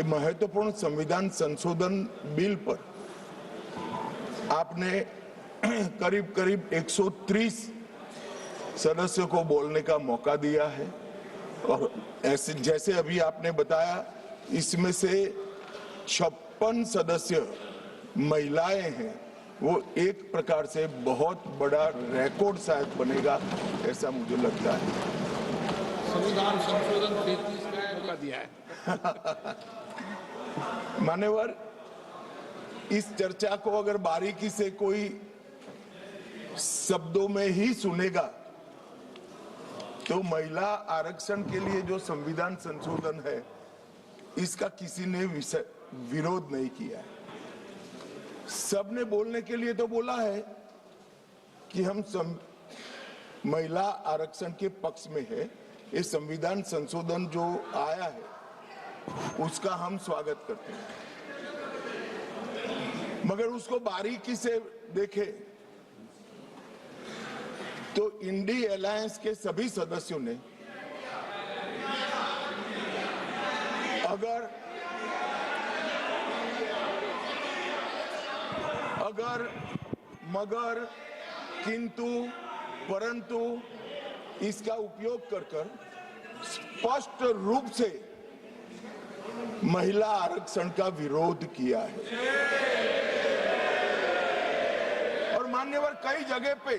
महत्वपूर्ण संविधान संशोधन बिल पर आपने करीब करीब 130 सदस्यों को बोलने का मौका दिया है और ऐसे जैसे अभी आपने बताया इसमें से 56 सदस्य महिलाएं हैं। वो एक प्रकार से बहुत बड़ा रिकॉर्ड शायद बनेगा, ऐसा मुझे लगता है। संविधान संशोधन 33 का मौका दिया है। मान्यवर, इस चर्चा को अगर बारीकी से कोई शब्दों में ही सुनेगा तो महिला आरक्षण के लिए जो संविधान संशोधन है इसका किसी ने विरोध नहीं किया है। सबने बोलने के लिए तो बोला है कि हम महिला आरक्षण के पक्ष में है। ये संविधान संशोधन जो आया है उसका हम स्वागत करते हैं, मगर उसको बारीकी से देखें तो इंडी अलायंस के सभी सदस्यों ने अगर मगर किंतु परंतु इसका उपयोग कर स्पष्ट रूप से महिला आरक्षण का विरोध किया है। और मान्यवर, कई जगह पे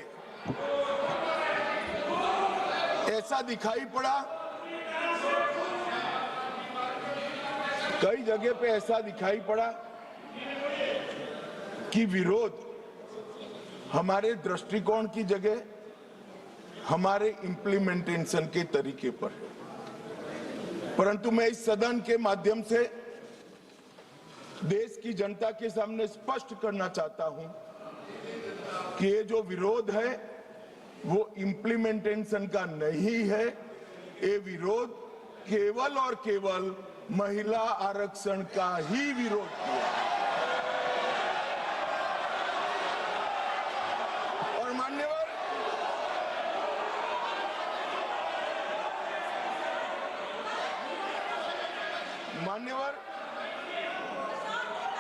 ऐसा दिखाई पड़ा कि विरोध हमारे दृष्टिकोण की जगह हमारे इंप्लीमेंटेशन के तरीके पर है। परंतु मैं इस सदन के माध्यम से देश की जनता के सामने स्पष्ट करना चाहता हूं कि ये जो विरोध है वो इंप्लीमेंटेशन का नहीं है। ये विरोध केवल और केवल महिला आरक्षण का ही विरोध किया। और मान्यवर,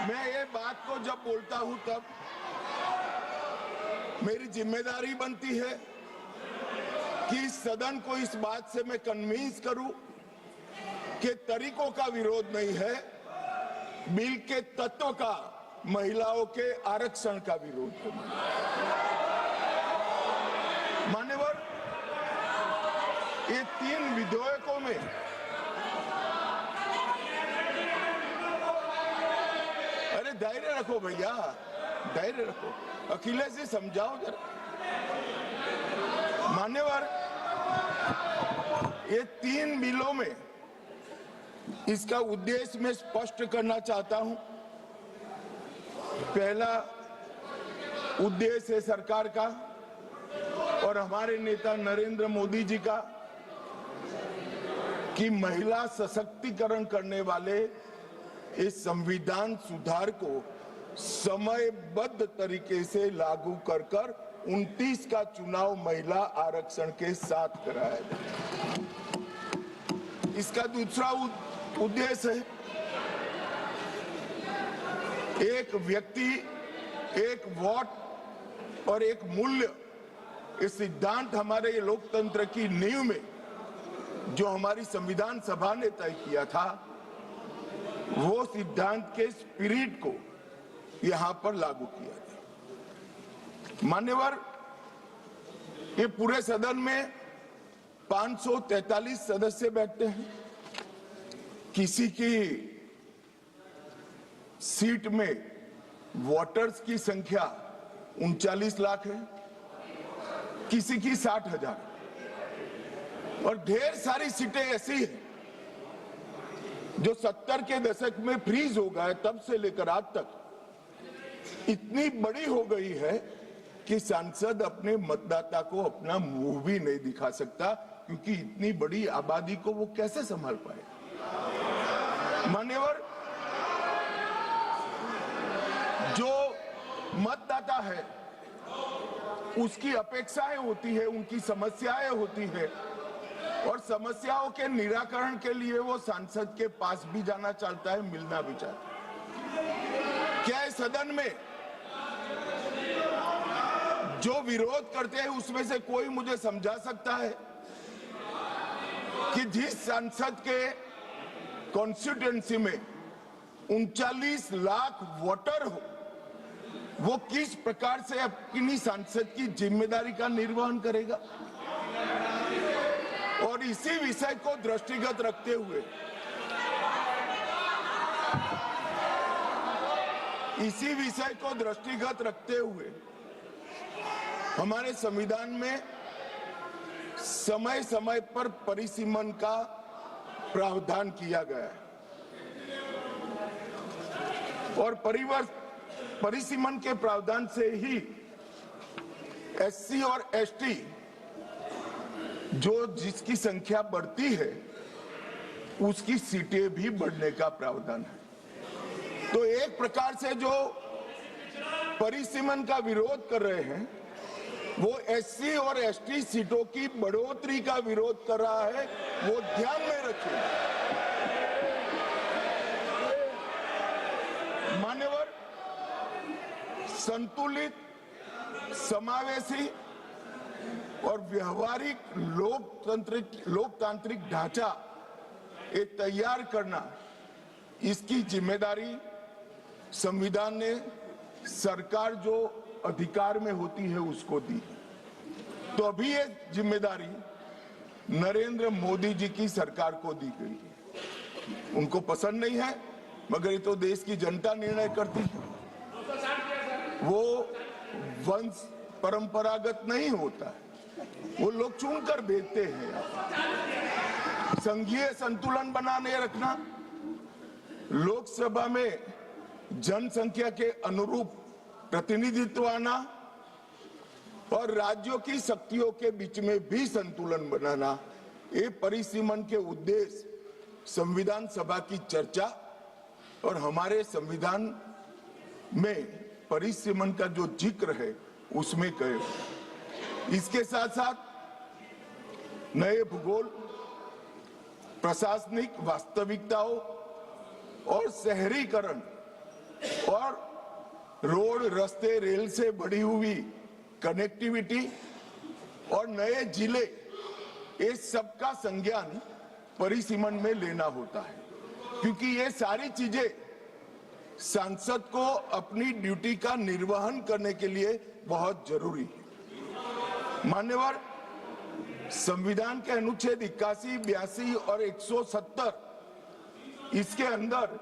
मैं ये बात को जब बोलता हूं तब मेरी जिम्मेदारी बनती है कि इस सदन को इस बात से मैं कन्विंस करूं कि तरीकों का विरोध नहीं है, बिल के तत्व का, महिलाओं के आरक्षण का विरोध है। मान्यवर, ये 3 विधेयकों में अरे धैर्य रखो भैया, धैर्य रखो, अखिलेश जी समझाओ जरा। मान्यवर, ये 3 बिलों में इसका उद्देश्य मैं स्पष्ट करना चाहता हूं। पहला उद्देश्य है सरकार का और हमारे नेता नरेंद्र मोदी जी का कि महिला सशक्तिकरण करने वाले इस संविधान सुधार को समयबद्ध तरीके से लागू कर 29 का चुनाव महिला आरक्षण के साथ कराया जाए। इसका दूसरा उद्देश्य है एक व्यक्ति एक वोट और एक मूल्य, इस सिद्धांत हमारे लोकतंत्र की नींव में जो हमारी संविधान सभा ने तय किया था, वो सिद्धांत के स्पिरिट को यहां पर लागू किया गया। मान्यवर, ये पूरे सदन में 543 सदस्य बैठते हैं। किसी की सीट में वोटर्स की संख्या 39 लाख है, किसी की 60,000 और ढेर सारी सीटें ऐसी हैं जो 70 के दशक में फ्रीज हो गए, तब से लेकर आज तक इतनी बड़ी हो गई है कि सांसद अपने मतदाता को अपना मुंह भी नहीं दिखा सकता, क्योंकि इतनी बड़ी आबादी को वो कैसे संभाल पाए। मान्यवर, जो मतदाता है उसकी अपेक्षाएं होती है, उनकी समस्याएं होती है और समस्याओं के निराकरण के लिए वो सांसद के पास भी जाना चाहता है, मिलना भी चाहता है। क्या है सदन में जो विरोध करते हैं उसमें से कोई मुझे समझा सकता है कि जिस सांसद के कॉन्स्टिट्यूएंसी में 39 लाख वोटर हो, वो किस प्रकार से अपनी सांसद की जिम्मेदारी का निर्वहन करेगा? और इसी विषय को दृष्टिगत रखते हुए हमारे संविधान में समय समय पर परिसीमन का प्रावधान किया गया है और परिसीमन के प्रावधान से ही एससी और एसटी जो जिसकी संख्या बढ़ती है उसकी सीटें भी बढ़ने का प्रावधान है। तो एक प्रकार से जो परिसीमन का विरोध कर रहे हैं वो एससी और एसटी सीटों की बढ़ोतरी का विरोध कर रहा है, वो ध्यान में रखिए। मान्यवर, संतुलित, समावेशी और व्यवहारिक लोकतांत्रिक ढांचा ये तैयार करना, इसकी जिम्मेदारी संविधान ने सरकार जो अधिकार में होती है उसको दी। तो अभी ये जिम्मेदारी नरेंद्र मोदी जी की सरकार को दी गई है। उनको पसंद नहीं है, मगर ये तो देश की जनता निर्णय करती है। वो वंश परंपरागत नहीं होता है, वो लोग चुनकर भेजते हैं। संघीय संतुलन बनाने रखना, लोकसभा में जनसंख्या के अनुरूप प्रतिनिधित्व आना और राज्यों की शक्तियों के बीच में भी संतुलन बनाना, ये परिसीमन के उद्देश्य संविधान सभा की चर्चा और हमारे संविधान में परिसीमन का जो जिक्र है उसमें कहे। इसके साथ साथ नए भूगोल, प्रशासनिक वास्तविकताओं और शहरीकरण और रोड, रास्ते, रेल से बढ़ी हुई कनेक्टिविटी और नए जिले, ये सबका संज्ञान परिसीमन में लेना होता है, क्योंकि ये सारी चीजें सांसद को अपनी ड्यूटी का निर्वहन करने के लिए बहुत जरूरी है। मान्यवर, संविधान के अनुच्छेद 81, 82 और 170 इसके अंदर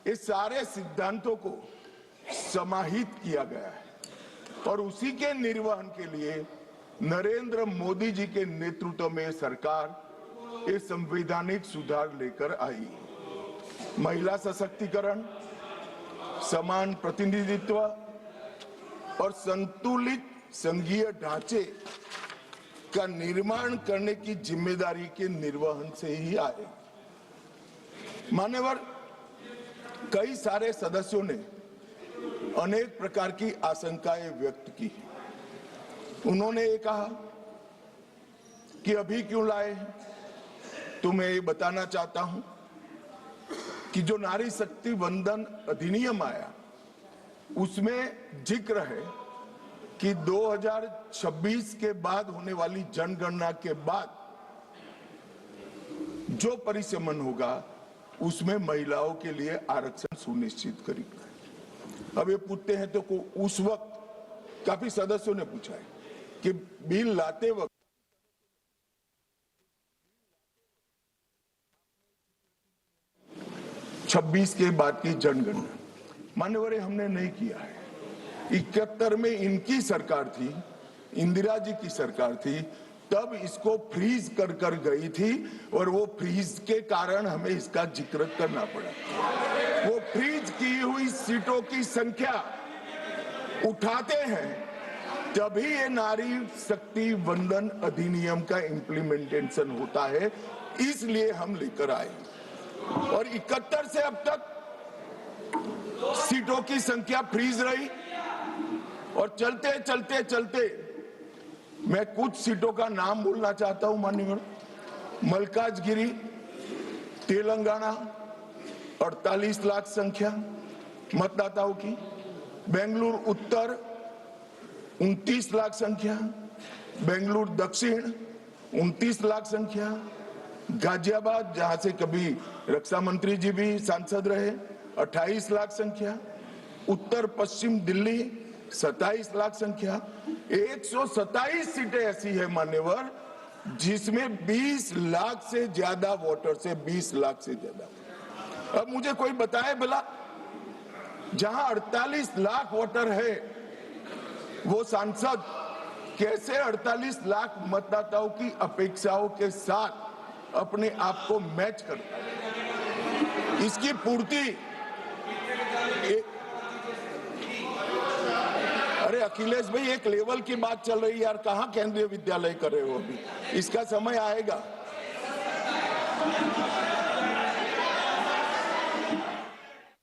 ये सारे सिद्धांतों को समाहित किया गया है और उसी के निर्वहन के लिए नरेंद्र मोदी जी के नेतृत्व में सरकार ये संवैधानिक सुधार लेकर आई। महिला सशक्तिकरण, समान प्रतिनिधित्व और संतुलित संघीय ढांचे का निर्माण करने की जिम्मेदारी के निर्वहन से ही आए। मान्यवर, कई सारे सदस्यों ने अनेक प्रकार की आशंकाएं व्यक्त की। उन्होंने ये कहा कि अभी क्यों लाए, तो मैं ये बताना चाहता हूं कि जो नारी शक्ति वंदन अधिनियम आया उसमें जिक्र है कि 2026 के बाद होने वाली जनगणना के बाद जो परिसीमन होगा उसमें महिलाओं के लिए आरक्षण सुनिश्चित करेगा। अब ये पूछते हैं तो उस वक्त काफी सदस्यों ने पूछा है कि बिल लाते वक्त छब्बीस के बाद की जनगणना, मान्यवर, हमने नहीं किया है। 71 में इनकी सरकार थी, इंदिरा जी की सरकार थी, तब इसको फ्रीज कर गई थी और वो फ्रीज के कारण हमें इसका जिक्र करना पड़ा। वो फ्रीज की हुई सीटों की संख्या उठाते हैं तभी ये नारी शक्ति वंदन अधिनियम का इम्प्लीमेंटेशन होता है, इसलिए हम लेकर आए। और 71 से अब तक सीटों की संख्या फ्रीज रही और चलते चलते चलते मैं कुछ सीटों का नाम बोलना चाहता हूं। माननीय मलकाजगिरी तेलंगाना 48 लाख संख्या मतदाताओं की, बेंगलुरु उत्तर 29 लाख संख्या, बेंगलुरु दक्षिण 29 लाख संख्या, गाजियाबाद जहां से कभी रक्षा मंत्री जी भी सांसद रहे 28 लाख संख्या, उत्तर पश्चिम दिल्ली 27 लाख संख्या। 127 सीटें ऐसी है मान्यवर जिसमें 20 लाख से ज्यादा वोटर्स है, 20 लाख से ज्यादा। अब मुझे कोई बताए भला, जहां 48 लाख वोटर है वो सांसद कैसे 48 लाख मतदाताओं की अपेक्षाओं के साथ अपने आप को मैच करता है? इसकी पूर्ति अरे अखिलेश भाई, एक लेवल की बात चल रही है यार, कहां केंद्रीय विद्यालय कर रहे हो अभी? इसका समय आएगा।